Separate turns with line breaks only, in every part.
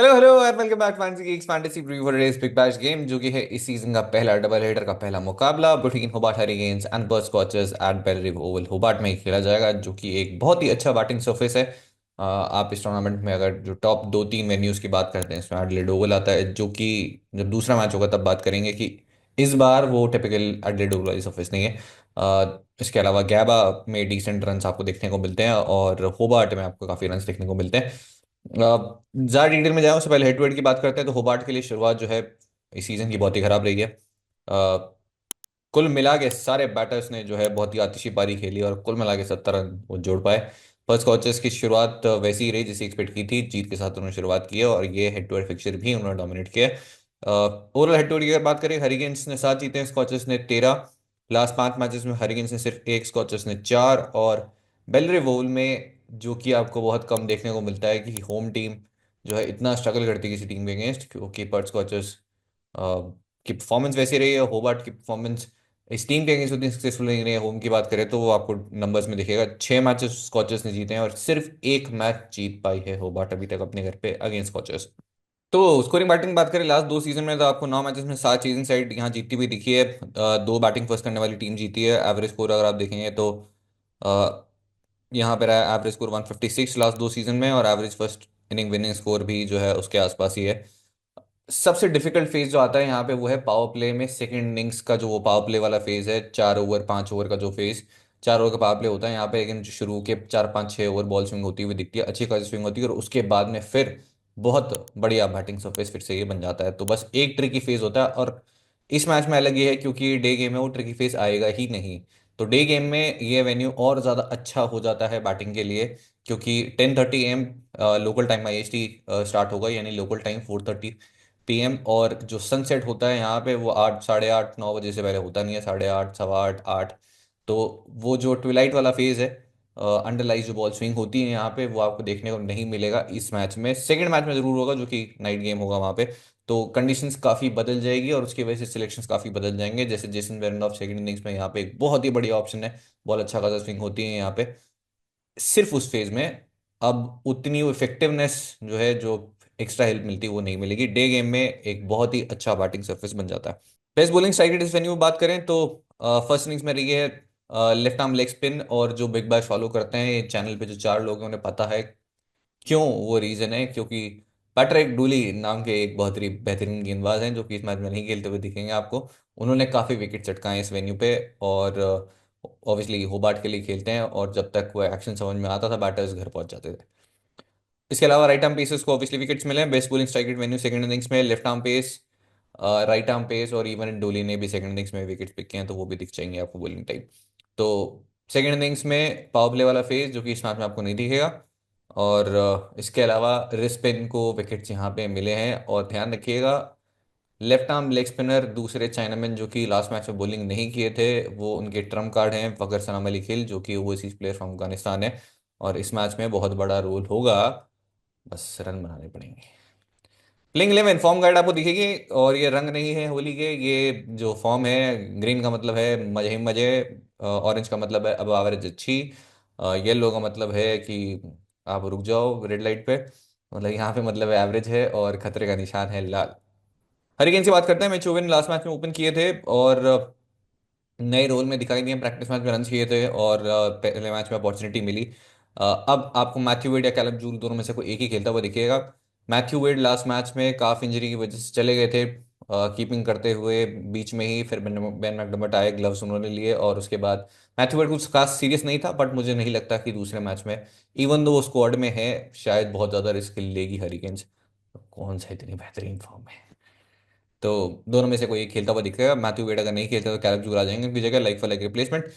Hello hello and welcome back fancy geeks fantasy preview for today's big bash game, जो कि है इस season का पहला डबल हेडर का पहला मुकाबला between Hobart Hurricanes and Perth Scorchers at Bellerive Oval Hobart में ही खेला जाएगा, जो कि एक बहुत ही अच्छा बैटिंग सरफेस है। आप इस टूर्नामेंट में अगर जो टॉप दो तीन वेन्यूज की बात करते हैं, इसमें एडिलेड ओवल आता है, जो कि जब दूसरा मैच होगा तब बात करेंगे कि इस बार वो टिपिकल एडिलेड ओवल वाली सरफेस नहीं है। इसके अलावा गैबा में डिसेंट रन्स आपको देखने को मिलते हैं और होबार्ट में आपको काफ़ी रन्स देखने को मिलते हैं। ज़्यादा डिटेल में जाए उससे पहले हेड टू हेड की बात करते हैं, तो होबार्ट के लिए शुरुआत जो है इस सीज़न की बहुत ही खराब रही है। कुल मिला के सारे बैटर्स ने जो है बहुत ही आतिशी पारी खेली और कुल मिला के 70 रन वो जोड़ पाए। फर्स्ट कोचेस की शुरुआत वैसी ही रही जैसी एक्सपेक्ट की थी, जीत के साथ उन्होंने शुरुआत की है और ये हेड टू हेड फिक्चर भी उन्होंने डोमिनेट किया है। ओवरऑल हेड टू हेड की अगर बात करें, हरिकेन्स ने 7 जीते हैं, स्कॉचेस ने 13। लास्ट 5 मैचेस में हरिकेन्स ने सिर्फ एक, स्कॉचेस ने 4। और बेलरिव ओवल में जो कि आपको बहुत कम देखने को मिलता है कि होम टीम जो है इतना स्ट्रगल करती है किसी टीम के अगेंस्ट, क्योंकि पर्थ स्कॉचेस की परफॉर्मेंस वैसी रही है। होबार्ट की परफॉर्मेंस इस टीम के अगेंस्ट उतनी सक्सेसफुल नहीं रही है। होम की बात करें तो वो आपको नंबर्स में दिखेगा, 6 मैचेस स्कॉचर्स ने जीते हैं और सिर्फ एक मैच जीत पाई है होबार्ट अभी तक अपने घर पे अगेंस्ट स्कॉचर्स। तो स्कोरिंग बैटिंग बात करें, लास्ट 2 सीजन में तो आपको 9 मैचेस में 7 चीजिंग साइड यहाँ जीतती हुई दिखी है। दो बैटिंग फर्स्ट करने वाली टीम जीती है। एवरेज स्कोर अगर आप देखेंगे तो अ, यहाँ पे रहा एवरेज स्कोर 156 लास्ट 2 सीजन में, और average first inning winning score भी जो है उसके आसपास ही है। सबसे डिफिकल्ट फेज जो आता है यहाँ पे वो है पावर प्ले में सेकंड इनिंग्स का, जो वो पावर प्ले वाला फेज है, 4 ओवर 5 ओवर का जो फेज, 4 ओवर का पावर प्ले होता है यहाँ पे। लेकिन जो शुरू के 4 5 6 ओवर बॉल स्विंग होती हुई दिखती है, अच्छी खासी स्विंग होती है, और उसके बाद में फिर बहुत बढ़िया बैटिंग सरफेस फिर से ये बन जाता है। तो बस एक ट्रिकी फेज होता है, और इस मैच में अलग ये है क्योंकि डे गेम में वो ट्रिकी फेज आएगा ही नहीं। तो डे गेम में ये वेन्यू और ज़्यादा अच्छा हो जाता है बैटिंग के लिए, क्योंकि 10:30 AM local time IST start होगा, यानी लोकल टाइम 4:30 PM। और जो सनसेट होता है यहाँ पे वो 8 8:30 9 बजे से पहले होता नहीं है, 8:30 8:15 8। तो वो जो ट्विलाइट वाला फेज है, अंडरलाइज जो बॉल स्विंग होती है यहाँ पे, वो आपको देखने को नहीं मिलेगा इस मैच में। सेकंड मैच में जरूर होगा, जो कि नाइट गेम होगा वहाँ पे। तो कंडीशंस काफ़ी बदल जाएगी और उसकी वजह से सिलेक्शंस काफ़ी बदल जाएंगे। जैसे जेसन बेरेनडॉर्फ सेकंड इनिंग्स में यहाँ पे एक बहुत ही बढ़िया ऑप्शन है, बॉल अच्छा खासा स्विंग होती है यहाँ पे। सिर्फ उस फेज में अब उतनी इफेक्टिवनेस जो है, जो एक्स्ट्रा हेल्प मिलती है, वो नहीं मिलेगी। डे गेम में एक बहुत ही अच्छा बैटिंग सरफेस बन जाता है। बेस्ट बॉलिंग स्ट्राइक इस वेन्यू में बात करें तो फर्स्ट इनिंग्स में रही है लेफ्ट आर्म लेग स्पिन, और जो बिग बैश फॉलो करते हैं ये चैनल पे जो 4 लोग हैं उन्हें पता है क्यों। वो रीजन है क्योंकि पैट्रिक डूली नाम के एक बहुत ही बेहतरीन गेंदबाज हैं, जो कि इस मैच में नहीं खेलते हुए दिखेंगे आपको। उन्होंने काफी विकेट चटकाए इस वेन्यू पे, और ऑब्वियसली होबार्ट के लिए खेलते हैं, और जब तक वो एक्शन समझ में आता था बैटर्स घर पहुंच जाते थे। इसके अलावा राइट आर्म पेसर्स को ऑब्वियसली विकेट्स मिले हैं। Best bowling strike rate venue second innings में left arm pace, right arm pace, और इवन डोली ने भी सेकंड इनिंग्स में विकेट्स पिक किए हैं, तो वो भी दिख जाएंगे आपको बॉलिंग टाइप। तो सेकंड इनिंग्स में पावर प्ले वाला फेज, जो कि इस मैच में आपको नहीं दिखेगा। और इसके अलावा रिस्पिन को विकेट्स यहाँ पे मिले हैं। और ध्यान रखिएगा, लेफ्ट आर्म लेग स्पिनर दूसरे चाइनामैन जो कि लास्ट मैच में बॉलिंग नहीं किए थे, वो उनके ट्रम्प कार्ड हैं फकर सलाम अली खिल, जो कि ओवरसीज प्लेयर फ्रॉम अफगानिस्तान है, और इस मैच में बहुत बड़ा रोल होगा। बस रन बनाने पड़ेंगे। प्लेइंग 11 फॉर्म गाइड आपको दिखेगी, और ये रंग नहीं है होली के, ये जो फॉर्म है, ग्रीन का मतलब है मजे ही मजे, ऑरेंज का मतलब है अब एवरेज अच्छी, येलो का मतलब है कि आप रुक जाओ रेड लाइट पे, मतलब यहाँ पे मतलब एवरेज है, और खतरे का निशान है लाल। हरिकेन की बात करते हैं, मैच लास्ट मैच में ओपन किए थे और नए रोल में दिखाई दिए। प्रैक्टिस मैच में रन किए थे और पहले मैच में अपॉर्चुनिटी मिली। अब आपको मैथ्यू वेड या कैलम जूल दोनों में से कोई एक ही खेलता हुआ दिखेगा। मैथ्यू वेड लास्ट मैच में काफ इंजरी की वजह से चले गए थे, कीपिंग करते हुए बीच में ही। फिर बेन मैकडर्मट आए, ग्लव्स उन्होंने लिए, और उसके बाद मैथ्यू वेड कुछ खास सीरियस नहीं था, बट मुझे नहीं लगता कि दूसरे मैच में, इवन दो वो स्क्वाड में है, शायद बहुत ज़्यादा रिस्क लेगी हरिकेन्स। कौन सा इतनी बेहतरीन फॉर्म है। तो दोनों में से कोई एक खेलता हुआ दिखेगा। मैथ्यू वेड अगर नहीं खेलता तो कैरब जूर आ जाएंगे उनकी जगह, like for like replacement.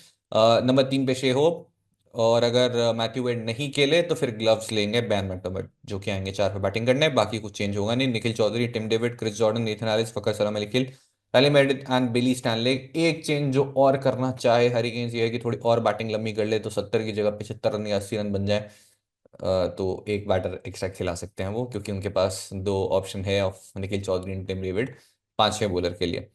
Number 3 पे शे होप, और अगर मैथ्यू वेड नहीं खेले तो फिर ग्लव्स लेंगे बैन मैकडर्मट, जो कि आएंगे 4 पे बैटिंग करने। बाकी कुछ चेंज होगा नहीं। Nikhil Chaudhary, Tim David, Chris Jordan, Nathan Ellis, फकर सलाम अली खिल, Riley Meredith and Billy Stanlake. एक चेंज जो और करना चाहे हरिकेन्स ये है कि थोड़ी और बैटिंग लंबी कर ले, तो 70 की जगह 75 रन या 80 रन बन जाए। तो एक बैटर एक्स्ट्रा खिला सकते हैं वो, क्योंकि उनके पास दो ऑप्शन है of Nikhil Chaudhary and Tim David 5 6 bowler के लिए।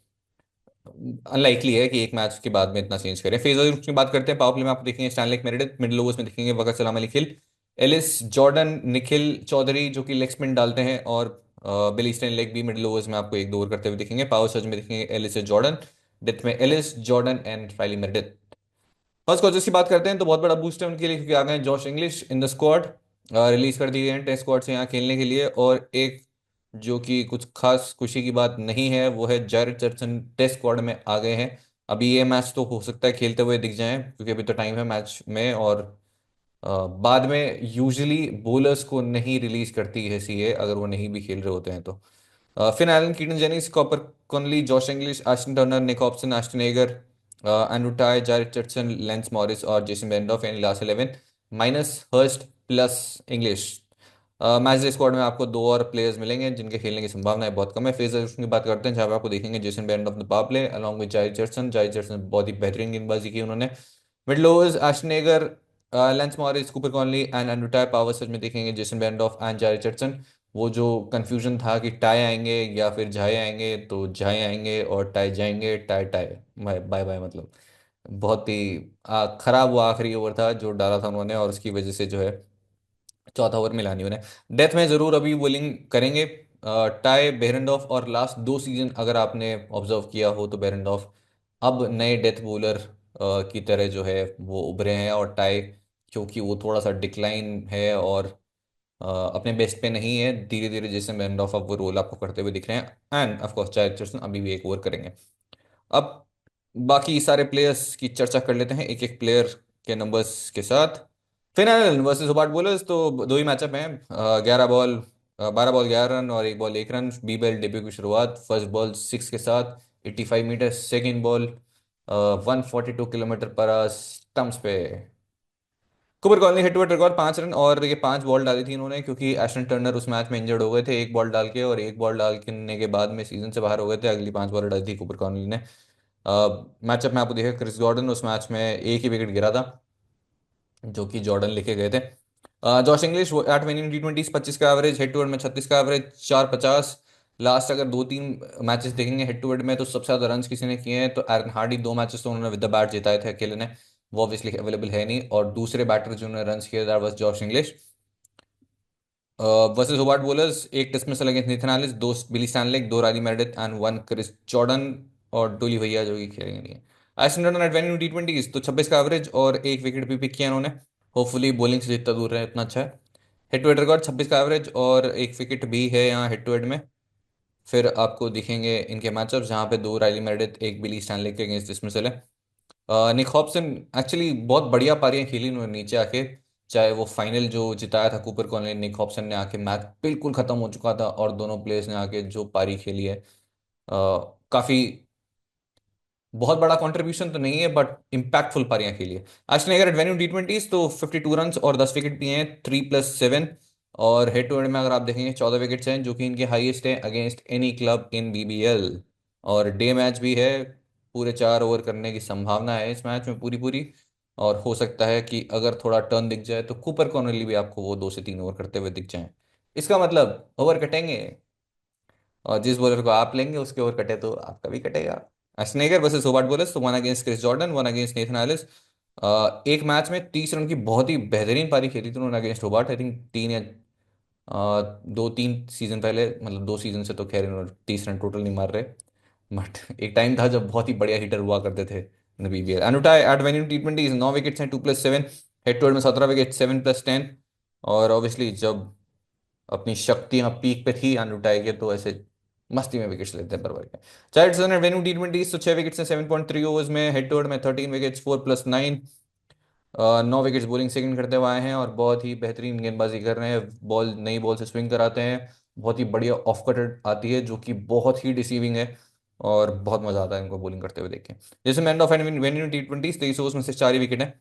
अनलाइकली है कि एक मैच के बाद में इतना चेंज करें। फेज की बात करते हैं, पावर प्ले में आप देखेंगे स्टैनले मेरेडिथ, मिडिल ओवर्स में देखेंगे वकार सलाम अली खिल, एलिस जॉर्डन, निखिल चौधरी जो कि लेग स्पिन डालते हैं, और बिली स्टेन लेग भी मिडिल ओवर्स में आपको एक दो ओवर करते हुए दिखेंगे। पावर सर्च में दिखेंगे एलिस जॉर्डन, डेथ में Ellis Jordan and Riley Meredith. First coaches की बात करते हैं तो बहुत बड़ा बूस्ट है उनके लिए, क्योंकि आ गए हैं Josh English in the squad, release कर दिए गए हैं टेस्ट स्क्वाड से यहाँ खेलने के लिए। और एक जो कि कुछ खास खुशी की बात नहीं है, वो है जायरेड जॉर्डन टेस्ट स्क्वाड में आ गए हैं। अभी ये मैच तो हो सकता है खेलते हुए दिख जाएं, क्योंकि अभी तो टाइम है मैच में। और बाद में यूजुअली बोलर्स को नहीं रिलीज करती है सीए, अगर वो नहीं भी खेल रहे होते हैं तो। Finn Allen, Keaton Jennings, Cooper Connolly, Josh Inglis, Ashton Turner, Nick Hobson, Ashton Agar, Andrew Tye, Jared Churchin, Lance Morris और जेसन बेंडॉफ यानी last 11 minus Hurst plus Inglis. Match day squad में आपको दो और प्लेयर्स मिलेंगे जिनके खेलने की संभावना बहुत कम है। फेजर की बात करते हैं, जहाँ पे आपको देखेंगे जेसन बेंडॉफ ने पावर प्ले अलॉन्ग विद जाई जर्सन। जाई जर्सन बहुत ही बेहतरीन गेंदबाजी की उन्होंने। Middle overs Ashton Agar, Lance Morris, Cooper Connolly and Andrew Tye. Power surge में देखेंगे जेसन बेंडॉफ एंड जाई जर्सन। वो जो कंफ्यूजन था कि टाई आएंगे या फिर झाई आएंगे, तो झाई आएंगे और टाई जाएंगे। Tye Tye bye bye bye, मतलब बहुत ही खराब वो आखिरी ओवर था जो डाला था उन्होंने, और उसकी वजह से जो है चौथा ओवर में लानी उन्हें। डेथ में जरूर अभी बॉलिंग करेंगे टाई, बेरेंडॉफ। और लास्ट दो सीजन अगर आपने ऑब्जर्व किया हो तो बेरेंडॉफ अब नए डेथ बॉलर की तरह जो है वो उभरे हैं। और टाई, क्योंकि वो थोड़ा सा डिक्लाइन है और अपने बेस्ट पे नहीं है, धीरे धीरे जैसे बेरेंडॉफ अब वो रोल आपको करते हुए दिख रहे हैं। एंड ऑफ कोर्स चाय अभी भी एक ओवर करेंगे। अब बाकी सारे प्लेयर्स की चर्चा कर लेते हैं एक एक प्लेयर के नंबर्स के साथ। फिनल वर्सेस हुबार्ट बोलर्स, तो दो ही मैचअप हैं। 11 बॉल 12 बॉल 11 रन और एक बॉल 1 रन। बीबेल डेब्यू की शुरुआत फर्स्ट बॉल 6 के साथ 85 metre, second ball 142 kilometre per hour stumps पे। कुपर कॉलनी head to head record 5 run, और ये 5 बॉल डाली थी इन्होंने, क्योंकि एशन टर्नर उस मैच में इंजर्ड हो गए थे एक बॉल डाल के, और एक बॉल डालने के बाद में सीजन से बाहर हो गए थे। अगली 5 बॉल डाली थी कुपर कॉलनी ने। मैचअप में आपको देखा क्रिस जॉर्डन उस मैच में एक ही विकेट गिरा था, जो कि जॉर्डन लेके गए थे। Josh English at winning T 20, 25 का एवरेज, हेड टू हेड में 36 का एवरेज, 450। लास्ट अगर दो तीन मैचेस देखेंगे हेड टू हेड में, तो सबसे ज्यादा रन किसी ने किए हैं तो एरन हार्डी 2 मैचेस तो उन्होंने विद द बैट जिताए थे अकेले ने, वो ऑब्वियसली अवेलेबल है नहीं। और दूसरे बैटर जिन्होंने रन किए that was Josh Inglis. Versus Hobart bowlers, एक डिसमिसल अगेंस्ट नेथन एलिस, दो बिली स्टैनलेक, दो Riley Meredith and one Chris Jordan, और डोली भैया जो कि खेलेंगे नहीं है। Ashton Turner at venue T 20 तो 26 का एवरेज और एक विकेट भी पिक किया उन्होंने। होपफुली बॉलिंग से जितना दूर रहे उतना अच्छा है। हेड टू हेड रिकॉर्ड 26 का एवरेज और एक विकेट भी है यहाँ हेड टू हेड में। फिर आपको दिखेंगे इनके मैचअप, जहाँ पे दो रायली मेरेडिथ एक बिली स्टैनलेक के अगेंस्ट डिसमिसल है। निक हॉब्सन एक्चुअली बहुत बढ़िया पारियां खेली उन्होंने नीचे आके। चाहे वो फाइनल जो जिताया था कूपर कॉनली, निक हॉब्सन ने आके मैच बिल्कुल खत्म हो चुका था, और दोनों प्लेयर्स ने आके जो पारी खेली है, काफी बहुत बड़ा कंट्रीब्यूशन तो नहीं है बट इम्पैक्टफुल पारियां खेली है। एस्टन एगर एडवेन्यू टी 20 तो 52 रन और 10 विकेट भी हैं, 3+7। और हेड टू हेड में अगर आप देखेंगे 14 विकेट्स हैं, जो कि इनके हाईएस्ट हैं against any club in BBL. और डे मैच भी है, पूरे 4 ओवर करने की संभावना है इस मैच में पूरी पूरी। और हो सकता है कि अगर थोड़ा टर्न दिख जाए तो कूपर कॉर्नली भी आपको वो 2 से 3 ओवर करते हुए दिख जाए। इसका मतलब ओवर कटेंगे, और जिस बॉलर को आप लेंगे उसके ओवर कटे तो आपका भी कटेगा। स्नेगर वर्सेस होबार्ट बॉलर्स, तो one against Chris Jordan, one against Nathan Ellis. एक मैच में 30 रन की बहुत ही बेहतरीन पारी खेली थी उन्होंने against Hobart. I think 2-3 season पहले, मतलब 2 सीजन से तो खैर इन्होंने 30 रन टोटल नहीं मार रहे, बट एक टाइम था जब बहुत ही बढ़िया हिटर हुआ करते थे BBL. Andrew Tye at venue T 20 9 wickets हैं, 2+7। हेड टू हेड में 17 विकेट, 7+10। और ऑब्वियसली जब अपनी शक्तियां पीक पे थी अनुटाई के, तो ऐसे मस्ती में विकेट्स लेते हैं पर। चार्ल्स ने वेन्यू टी 20 तो 6 विकेट्स हैं 7.3 ओवर्स में। हेड टू हेड में 13 विकेट्स, 4+9। 9 विकेट्स बॉलिंग सेकंड करते हुए आए हैं, और बहुत ही बेहतरीन गेंदबाजी कर रहे हैं। बॉल नई बॉल से स्विंग कराते हैं, बहुत ही बढ़िया ऑफ कट आती है जो कि बहुत ही डिसीविंग है, और बहुत मजा आता है इनको बॉलिंग करते हुए देख के। जैसे end of venue T 20 23 overs में से 4 ही विकेट है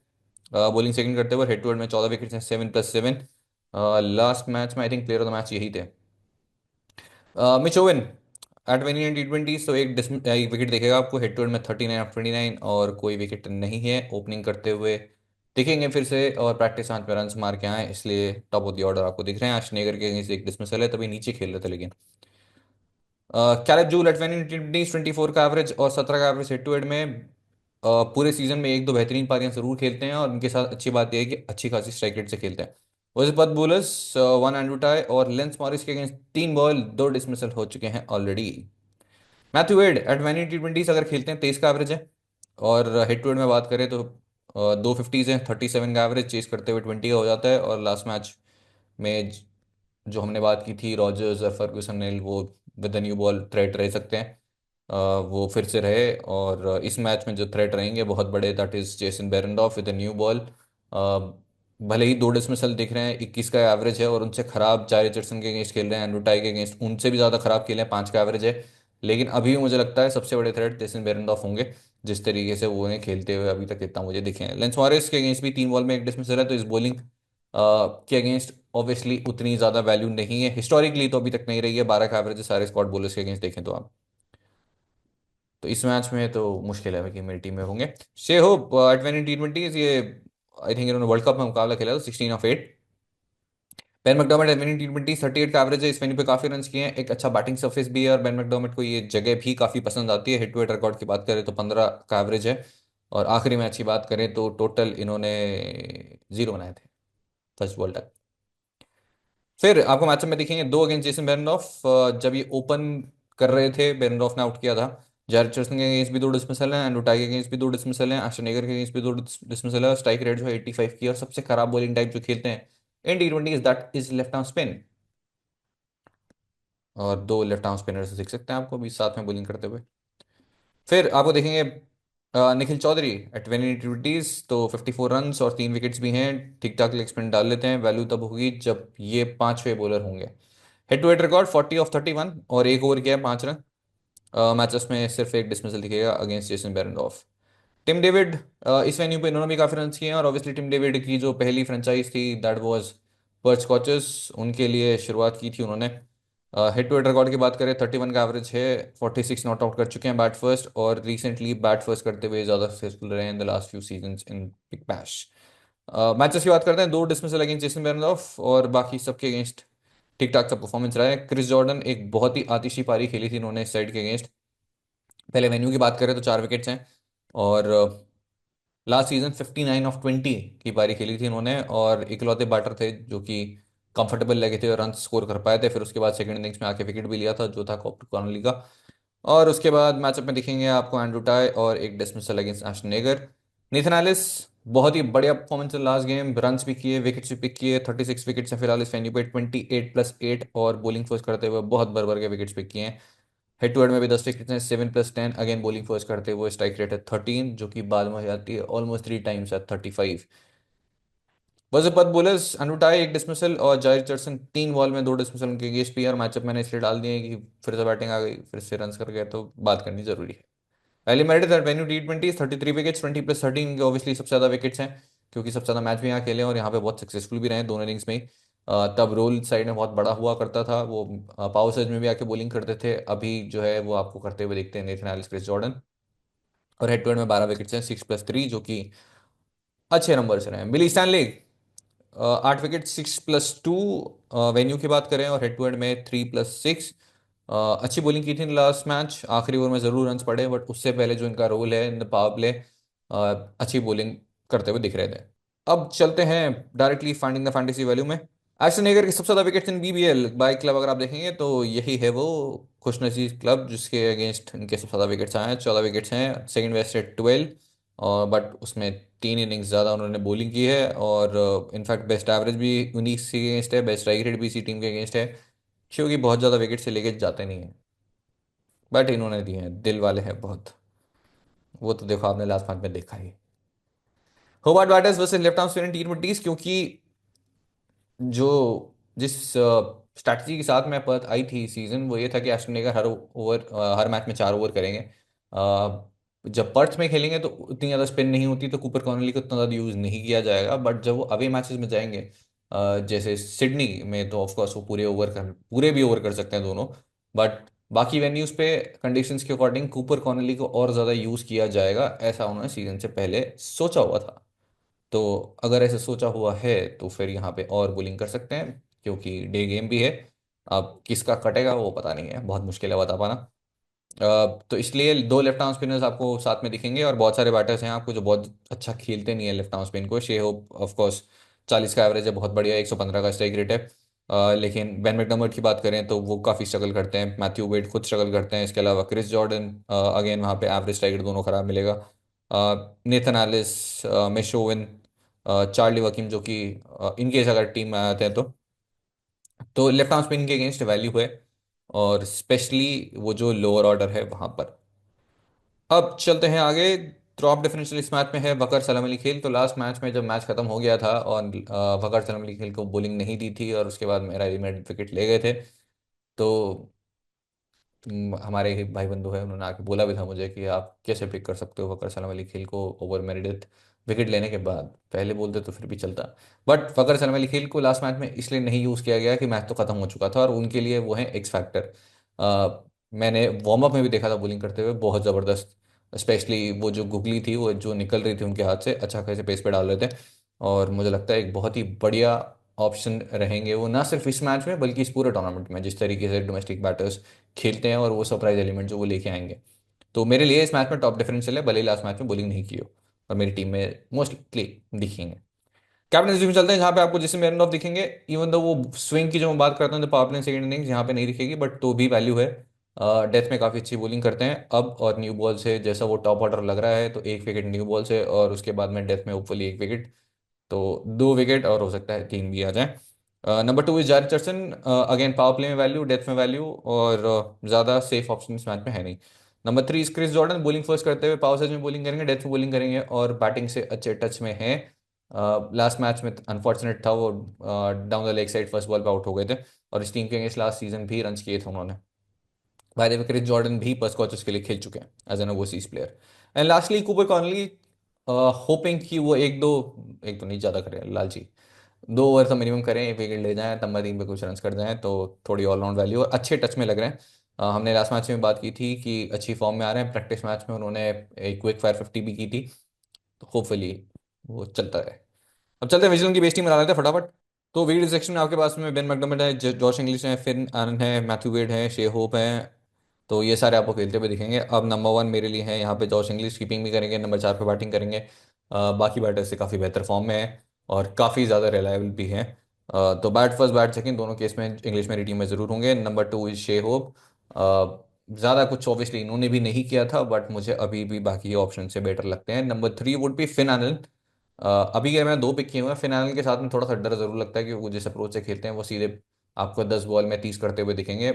बॉलिंग सेकंड करते हुए। हेड टू हेड में 14 विकेट्स हैं, 7+7। लास्ट मैच में I think player of the match यही थे Mitch Owen at venue T 20 तो एक विकेट देखेगा आपको। हेड टू हेड में 39 ऑफ 29 और कोई विकेट नहीं है। ओपनिंग करते हुए दिखेंगे फिर से, और प्रैक्टिस मैच में रन मार के आए, इसलिए टॉप ऑफ द ऑर्डर आपको दिख रहे हैं। अश्नेगर के अगेंस्ट एक डिसमिसल है, तभी नीचे खेल रहे थे लेकिन। Caleb Jewell at venue T 24 का एवरेज और 17 का एवरेज हेड टू हेड में। पूरे सीजन में एक दो बेहतरीन पारियां जरूर खेलते हैं, और उनके साथ अच्छी बात यह है कि अच्छी खासी स्ट्राइक रेट से खेलते हैं। उजपत बुलस 1 एंड टाई, और लेंस मॉरिस के अगेंस्ट 3 बॉल 2 डिसमिसल हो चुके हैं already. Matthew Wade eight 20 T20 अगर खेलते हैं 23 का एवरेज है। और हेड टू हेड में बात करें तो 2 50s हैं, 37 का एवरेज, चेस करते हुए 20 का हो जाता है। और लास्ट मैच में जो हमने बात की थी रॉजर्स और फर्ग्यूसन ने, वो with the new ball threat रह सकते हैं। वो फिर से रहे, और इस मैच में जो थ्रेट रहेंगे बहुत बड़े, that is Jason Behrendorff with the new ball. भले ही 2 डिसमिसल दिख रहे हैं, 21 का एवरेज है, और उनसे खराब जारी रिचर्डसन के अगेंस्ट खेल रहे हैं, एंड्रू टाई के अगेंस्ट उनसे भी ज़्यादा खराब खेले हैं, 5 का एवरेज है। लेकिन अभी भी मुझे लगता है सबसे बड़े थ्रेट जेसन बेरेंडॉफ होंगे, जिस तरीके से वो उन्हें खेलते हुए अभी तक इतना मुझे दिखे हैं। लेंस मॉरिस के अगेंस्ट भी 3 बॉल में 1 डिसमिसल है, तो इस बॉलिंग के अगेंस्ट ऑब्वियसली उतनी ज़्यादा वैल्यू नहीं है, हिस्टोरिकली तो अभी तक नहीं रही है। 12 का एवरेज है सारे स्क्वाड बॉलर्स के अगेंस्ट देखें तो आप। तो इस मैच में तो मुश्किल है कि मेरी टीम में होंगे। शे होप एट 20 T20, ये आई थिंक इन्होंने वर्ल्ड कप में मुकाबला खेला था 16 ऑफ 8। बेन मैकडॉमट एट 20 T20 38 का एवरेज है, इस वेन्यू पे काफी रन किए हैं, एक अच्छा बैटिंग सरफेस भी है, और बेन मैकडॉमट को ये जगह भी काफी पसंद आती है। हेड टू हेड रिकॉर्ड की बात करें तो 15 का एवरेज है। और आखिरी मैच की बात करें तो टोटल इन्होंने 0 बनाए थे फर्स्ट बॉल तक। फिर आपको मैचअप में दिखेंगे दो अगेंस्ट जेसन बेरेंडॉफ, जब ये ओपन कर रहे थे बेरेंडॉफ ने आउट किया था। जैरेड रिचर्डसन के अगेंस्ट भी 2 डिसमिसल हैं, एंड्रू टाई के अगेंस्ट भी 2 डिसमिसल हैं, एस्टन एगर के अगेंस्ट भी 2 डिसमिसल है। स्ट्राइक रेट जो है 85 की है, और सबसे खराब बॉलिंग टाइप जो खेलते हैं इन T20 is that is left arm spin. और दो लेफ्ट आर्म स्पिनर से सीख सकते हैं आपको भी साथ में बॉलिंग करते हुए। फिर आपको देखेंगे निखिल चौधरी एट 20 T20, तो 54 रन और 3 विकेट्स भी हैं, ठीक ठाक लेग स्पिन डाल लेते हैं। वैल्यू तब होगी जब ये पांचवे बॉलर होंगे। Head to head record 40 of 31, और एक ओवर किया है 5 रन। मैचेस में सिर्फ एक डिसमिसल दिखेगा अगेंस्ट जेसन बेरेंडॉफ। टिम डेविड, इस वेन्यू पे इन्होंने भी काफी रन किए हैं, और ऑब्वियसली टिम डेविड की जो पहली फ्रेंचाइज थी दैट वाज पर्थ स्कॉचेस, उनके लिए शुरुआत की थी उन्होंने। हेड टू हेड रिकॉर्ड की बात करें 31 का एवरेज है, 46 नॉट आउट कर चुके हैं बैट फर्स्ट, और रिसेंटली बैट फर्स्ट करते हुए ज़्यादा सक्सेसफुल रहे in the last few seasons in big bash. Matches की बात करते हैं, 2 डिसमिसल अगेंस्ट जेसन बेरेंडॉफ, और बाकी सबके अगेंस्ट ठीक ठाक सा परफॉर्मेंस रहा है। क्रिस जॉर्डन एक बहुत ही आतिशी पारी खेली थी इन्होंने इस साइड के अगेंस्ट। पहले वेन्यू की बात करें तो 4 विकेट्स हैं, और लास्ट सीजन 59 ऑफ 20 की पारी खेली थी इन्होंने, और इकलौते बैटर थे जो कि कंफर्टेबल लगे थे और रन स्कोर कर पाए थे। फिर उसके बाद सेकंड इनिंग्स में आके विकेट भी लिया था जो था कॉपर कॉर्नली का। और उसके बाद मैचअप में दिखेंगे आपको एंड्रू टाई और एक dismissal against Ashton Agar. Nathan Ellis बहुत ही बढ़िया परफॉर्मेंस है लास्ट गेम, रन्स भी किए, विकेट्स भी पिक किए, 36 विकेट्स हैं फिलहाल इस वेन्यू पे, 28+8, और बॉलिंग फर्स्ट करते हुए बहुत भर के विकेट्स पिक किए हैं। हेड टू हेड में भी 10 विकेट्स हैं, 7+10, अगेन बॉलिंग फर्स्ट करते हुए, स्ट्राइक रेट है 13, जो कि बाद में हो जाती है ऑलमोस्ट 3 टाइम्स एट 35। वजहपत बुलर्स अनुटाई 1 डिसमिसल, और जारी रिचर्डसन 3 बॉल में 2 डिसमिसल उनके अगेंस्ट भी है। और मैचअप मैंने इसलिए डाल दिए कि फिर से बैटिंग आ गई, फिर से रन कर गए, तो बात करनी जरूरी है। पहले merit that venue T20 33 wickets, 20+13 obviously सबसे ज्यादा विकेट्स हैं, क्योंकि सबसे ज्यादा मैच भी यहाँ खेले हैं, और यहाँ पे बहुत सक्सेसफुल भी रहे दोनों इनिंग्स में ही। तब रोल साइड में बहुत बड़ा हुआ करता था, वो पावर सर्ज में भी आके बॉलिंग करते थे, अभी जो है वो आपको करते हुए देखते हैं नेथन एलिस, क्रिस जॉर्डन। और हेड टू हेड में 12 विकेट्स हैं, 6+3, जो कि अच्छे नंबर से रहे हैं। बिली स्टैनली 8 विकेट, 6+2, वेन्यू की बात करें, और हेड टू हेड में 3+6। अच्छी बॉलिंग की थी लास्ट मैच, आखिरी ओवर में जरूर रन पड़े, बट उससे पहले जो इनका रोल है इन द पावर प्ले, अच्छी बॉलिंग करते हुए दिख रहे थे। अब चलते हैं directly finding the fantasy value में। एस्टन एगर के सबसे ज्यादा wickets in BBL by club अगर आप देखेंगे तो यही है वो खुशनसीब क्लब जिसके अगेंस्ट इनके सबसे ज्यादा विकेट्स आए हैं, 14 विकेट्स हैं। सेकंड बेस्ट है 12, और बट उसमें 3 इनिंग्स ज़्यादा उन्होंने बॉलिंग की है, और इनफैक्ट बेस्ट एवरेज भी उन्हीं के अगेंस्ट है, बेस्ट स्ट्राइक रेट भी इसी टीम के अगेंस्ट है, क्योंकि बहुत ज़्यादा विकेट से लेके जाते नहीं हैं, बट इन्होंने दिए हैं, दिल वाले हैं बहुत। वो तो देखो आपने लास्ट मैच में देखा ही। Hobart batters versus left arm spinner T20, क्योंकि जो जिस स्ट्रैटेजी के साथ मैं पर्थ आई थी सीजन, वो ये था कि एस्टन एगर हर मैच में 4 ओवर करेंगे। जब पर्थ में खेलेंगे तो उतनी ज़्यादा स्पिन नहीं होती, तो कूपर कॉर्नली को उतना ज़्यादा यूज़ नहीं किया जाएगा, बट जब वो अवे मैचेस में जाएंगे जैसे सिडनी में, तो ऑफकोर्स वो पूरे भी ओवर कर सकते हैं दोनों। बट बाकी वेन्यूज़ पे कंडीशंस के अकॉर्डिंग कूपर कॉर्नली को और ज़्यादा यूज़ किया जाएगा, ऐसा उन्होंने सीजन से पहले सोचा हुआ था। तो अगर ऐसे सोचा हुआ है तो फिर यहाँ पे और बोलिंग कर सकते हैं, क्योंकि डे गेम भी है। अब किसका कटेगा वो पता नहीं है, बहुत मुश्किल है बता पाना। तो इसलिए दो लेफ्ट आर्म स्पिनर्स आपको साथ में दिखेंगे, और बहुत सारे बैटर्स हैं आपको जो बहुत अच्छा खेलते नहीं है लेफ्ट आर्म स्पिन को। शे होप ऑफ कोर्स 40 का एवरेज है, बहुत बढ़िया, 115 का स्ट्राइक रेट है। लेकिन बेन मैकडर्मट की बात करें तो वो काफ़ी स्ट्रगल करते हैं, मैथ्यू वेड खुद स्ट्रगल करते हैं, इसके अलावा क्रिस जॉर्डन अगेन वहाँ पे एवरेज स्ट्राइक रेट दोनों खराब मिलेगा। नेथन एलिस, मिशोविन, चार्ली वकीम जो कि इनकेस अगर टीम में आते हैं तो लेफ्ट आर्म स्पिन के अगेंस्ट वैल्यू है, और स्पेशली वो जो लोअर ऑर्डर है वहाँ पर। अब चलते हैं आगे। ड्रॉप डिफरेंशियल इस मैच में है वकर सलाम अली खेल। तो लास्ट मैच में जब मैच खत्म हो गया था और वकर सलाम अली खेल को बॉलिंग नहीं दी थी और उसके बाद मेरा रेडीमेड विकेट ले गए थे, तो हमारे एक भाई बंधु है, उन्होंने आके बोला भी था मुझे कि आप कैसे पिक कर सकते हो वकर सलाम अली खेल को ओवर मेरिडिथ विकेट लेने के बाद, पहले बोलते तो फिर भी चलता। बट वकर सलाम अली खेल को लास्ट मैच में इसलिए नहीं यूज़ किया गया कि मैच तो खत्म हो चुका था और उनके लिए वो है एक्स फैक्टर। मैंने वार्म अप में भी देखा था बॉलिंग करते हुए, बहुत ज़बरदस्त। स्पेशली वो जो गुगली थी वो जो निकल रही थी उनके हाथ से, अच्छा खासे पेस पे डाल रहे थे। और मुझे लगता है एक बहुत ही बढ़िया ऑप्शन रहेंगे वो, ना सिर्फ इस मैच में बल्कि इस पूरे टूर्नामेंट में, जिस तरीके से डोमेस्टिक बैटर्स खेलते हैं और वो सरप्राइज एलिमेंट जो वो लेके आएंगे। तो मेरे लिए इस मैच में टॉप डिफरेंशियल है, भले ही लास्ट मैच में बॉलिंग नहीं की हो, और मेरी टीम में मोस्टली दिखेंगे। कैप्टन में चलते हैं जहाँ पे आपको जैसे मेरन ऑफ दिखेंगे। इवन दो वो स्विंग की जो मैं बात करता हूँ तो पावर प्ले सेकंड इनिंग्स यहाँ पे नहीं दिखेगी, बट तो भी वैल्यू है। डेथ में काफ़ी अच्छी बॉलिंग करते हैं अब, और न्यू बॉल से जैसा वो टॉप ऑर्डर लग रहा है तो एक विकेट न्यू बॉल से, और उसके बाद में डेथ में होपफुली एक विकेट, तो 2 विकेट, और हो सकता है 3 भी आ जाए। नंबर 2 इज जारी चर्चन। अगेन पावर प्ले में वैल्यू, डेथ में वैल्यू, और ज़्यादा सेफ ऑप्शन इस मैच में है नहीं। Number 3 is Chris Jordan, bowling first करते हुए पावर सर्ज में बॉलिंग करेंगे, डेथ में बॉलिंग करेंगे, और बैटिंग से अच्छे टच में है। लास्ट मैच में अनफॉर्चुनेट था वो, down the leg side first ball पे आउट हो गए थे, और इस टीम के अगेंस्ट लास्ट सीजन भी रन किए थे उन्होंने। By the way Chris Jordan भी पर्थ स्कॉचर्स के लिए खेल चुके हैं as an overseas player. And lastly Cooper Connolly, hoping कि वो एक तो नहीं ज़्यादा करें, लालची 2 ओवर तो मिनिमम करें, एक विकेट ले जाएं, तब टीम पे कुछ रन कर जाएं, तो थोड़ी ऑलराउंड वैल्यू और अच्छे टच में लग रहे हैं। हमने लास्ट मैच में बात की थी कि अच्छी फॉर्म में आ रहे हैं, प्रैक्टिस मैच में उन्होंने एक क्विक फायर 50 भी की थी, तो होपफुली वो चलता रहे। अब चलते हैं विजिलन की बेस टीम बना लेते हैं फटाफट। तो वीड सेक्शन में आपके पास में बेन मैकडर्मट है, जॉश इंग्लिश है, फिन आनंद है, मैथ्यू वेड है, शे होप है, तो ये सारे आपको खेलते हुए दिखेंगे। अब नंबर 1 मेरे लिए है यहाँ पे जॉश इंग्लिश, कीपिंग भी करेंगे, नंबर 4 पे बैटिंग करेंगे। बाकी बैटर से काफ़ी बेहतर फॉर्म में है और काफ़ी ज़्यादा रिलायबल भी है। तो बैट फर्स्ट बैट सेकंड दोनों केस में इंग्लिश मेरी टीम में ज़रूर होंगे। नंबर 2 इज शे होप। ज़्यादा कुछ ऑब्वियसली इन्होंने भी नहीं किया था, बट मुझे अभी भी बाकी ऑप्शन से बेटर लगते हैं। नंबर 3 वुड बी फिन आनंद। अभी के मैं 2 पिक किए हुए हैं, फिनाल के साथ में थोड़ा सा डर जरूर लगता है कि वो जिस अप्रोच से खेलते हैं वो सीधे आपको 10 बॉल में 30 करते हुए दिखेंगे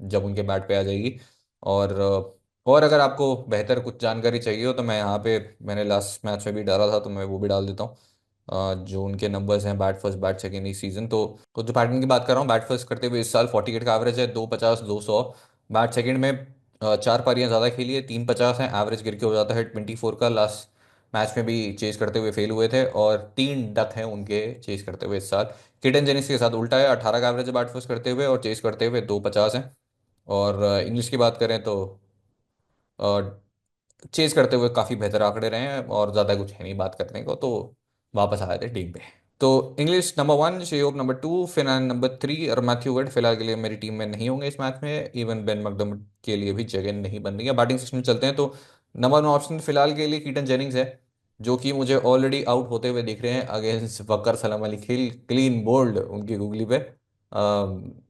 जब उनके बैट पे आ जाएगी। और अगर आपको बेहतर कुछ जानकारी चाहिए हो तो मैं यहाँ पे, मैंने लास्ट मैच में भी डाला था तो मैं वो भी डाल देता हूँ। जो उनके नंबर्स हैं बैट फर्स्ट बैट सेकेंड इस सीजन, तो जो पैटर्न की बात कर रहा हूँ, बैट फर्स्ट करते हुए इस साल 48 का एवरेज है, 250 200। बैट सेकेंड में 4 पारियां ज़्यादा खेली है, 350 है, एवरेज गिर के हो जाता है 24 का। लास्ट मैच में भी चेस करते हुए फेल हुए थे, और 3 डक हैं उनके चेस करते हुए इस साल। किटन जेनिस के साथ उल्टा है, 18 का एवरेज है बैट फर्स्ट करते हुए, और चेस करते हुए 250 है। और इंग्लिश की बात करें तो चेज करते हुए काफ़ी बेहतर आंकड़े रहे हैं, और ज़्यादा कुछ है नहीं बात करने को, तो वापस आए थे टीम पे। तो इंग्लिश नंबर 1, शेयोब नंबर 2, फिनान नंबर 3, और मैथ्यू वेड फिलहाल के लिए मेरी टीम में नहीं होंगे इस मैच में। इवन बेन मैकडर्मट के लिए भी जगह नहीं बन रही है। बैटिंग सेक्शन में चलते हैं तो नंबर 1 ऑप्शन फिलहाल के लिए कीटन जेनिंग्स है, जो कि मुझे ऑलरेडी आउट होते हुए दिख रहे हैं अगेंस्ट वकर सलाम अली खेल, क्लीन बोल्ड उनकी गुगली पे।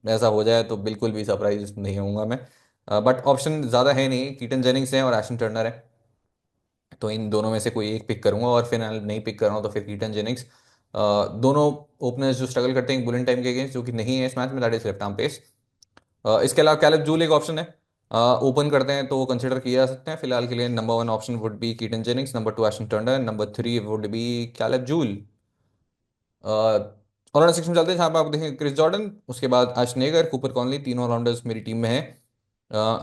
ऐसा हो जाए तो बिल्कुल भी सरप्राइज नहीं होऊंगा मैं। बट ऑप्शन ज़्यादा है नहीं, कीटन जेनिंग्स हैं और एशन टर्नर है, तो इन दोनों में से कोई एक पिक करूंगा, और फिर नहीं पिक कर रहा हूँ तो फिर कीटन जेनिंग्स। दोनों ओपनर्स जो स्ट्रगल करते हैं बुलिन टाइम के अगेंस्ट, जो कि नहीं है इस मैच में, that is left arm pace. इसके अलावा कैलब जूल एक ऑप्शन है, ओपन करते हैं तो वो कंसिडर किए जा सकते हैं। फिलहाल के लिए number 1 option would be Keaton Jennings, number 2 Ashton Turner, number 3 would be Caleb Jewell. Allrounder section में चलते हैं जहाँ पर आप देखेंगे क्रिस जॉर्डन, उसके बाद एश नेगर, कूपर कॉनली, तीनों ऑलराउंडर्स मेरी टीम में हैं।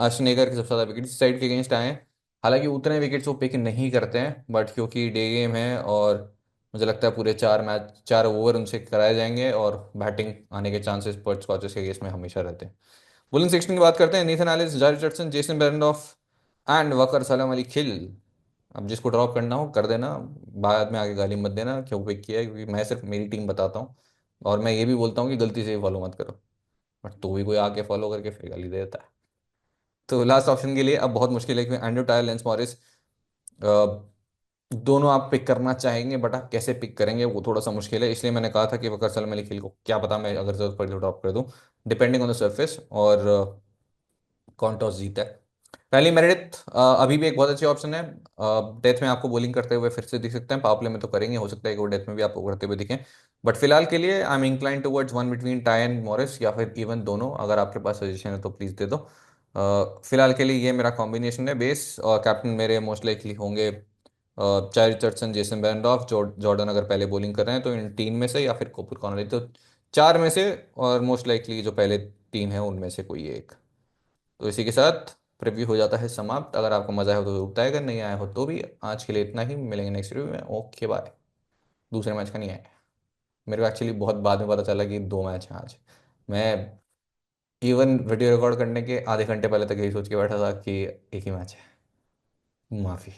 एश नेगर के सबसे ज़्यादा विकेट साइड के अगेंस्ट आए हैं, हालांकि उतने विकेट्स वो पिक नहीं करते हैं, बट क्योंकि डे गेम है और मुझे लगता है पूरे 4 ओवर उनसे कराए जाएंगे, और बैटिंग आने के चांसेस पर्थ स्कॉचेस के केस में हमेशा रहते हैं। बॉलिंग सेक्शन की बात करते हैं, नेथन एलिस, जारी रिचर्डसन, जेसन बेरेंडॉफ एंड वकर सलाम अली खिल। अब जिसको ड्रॉप करना हो कर देना, बाद में आगे गाली मत देना क्यों पिक किया है, क्योंकि मैं सिर्फ मेरी टीम बताता हूँ, और मैं ये भी बोलता हूँ कि गलती से फॉलो मत करो, बट तो भी कोई आके फॉलो करके फिर गाली दे देता है। तो लास्ट ऑप्शन के लिए अब बहुत मुश्किल है, क्योंकि एंड्रू टायर, लेंस मॉरिस, दोनों आप पिक करना चाहेंगे, बट आप कैसे पिक करेंगे वो थोड़ा सा मुश्किल है, इसलिए मैंने कहा था कि वकरसल मलिक हिल को क्या पता मैं अगर जरूरत पड़ी तो ड्रॉप कर दूं, डिपेंडिंग ऑन द सर्फेस और कौन टॉस जीता है। पहली मेरिडिथ अभी भी एक बहुत अच्छी ऑप्शन है। डेथ में आपको बॉलिंग करते हुए फिर से दिख सकते हैं, पावर प्ले में तो करेंगे, हो सकता है कि वो डेथ में भी आपको करते हुए दिखें। बट फिलहाल के लिए I am incline towards one between tie and Morris, या फिर इवन दोनों, अगर आपके पास सजेशन है तो प्लीज़ दे दो। फिलहाल के लिए ये मेरा कॉम्बिनेशन है बेस, और कैप्टन मेरे मोस्ट लाइकली होंगे चार रिचर्डसन, जेसन बेरेंडॉर्फ, जॉर्डन अगर पहले बॉलिंग कर रहे हैं तो इन तीन में से, या फिर कोपर कॉनली, तो चार में से, और मोस्ट लाइकली जो पहले तीन है उनमें से कोई एक। तो इसी के साथ प्रीव्यू हो जाता है समाप्त। अगर आपको मजा आया हो तो जरूर बताएगा, नहीं आया हो तो भी। आज के लिए इतना ही, मिलेंगे नेक्स्ट रिव्यू में। Okay bye. दूसरे मैच का नहीं आया, मेरे को एक्चुअली बहुत बाद में पता चला कि दो मैच हैं आज। मैं इवन वीडियो रिकॉर्ड करने के आधे घंटे पहले तक यही सोच के बैठा था कि एक ही मैच है। माफी।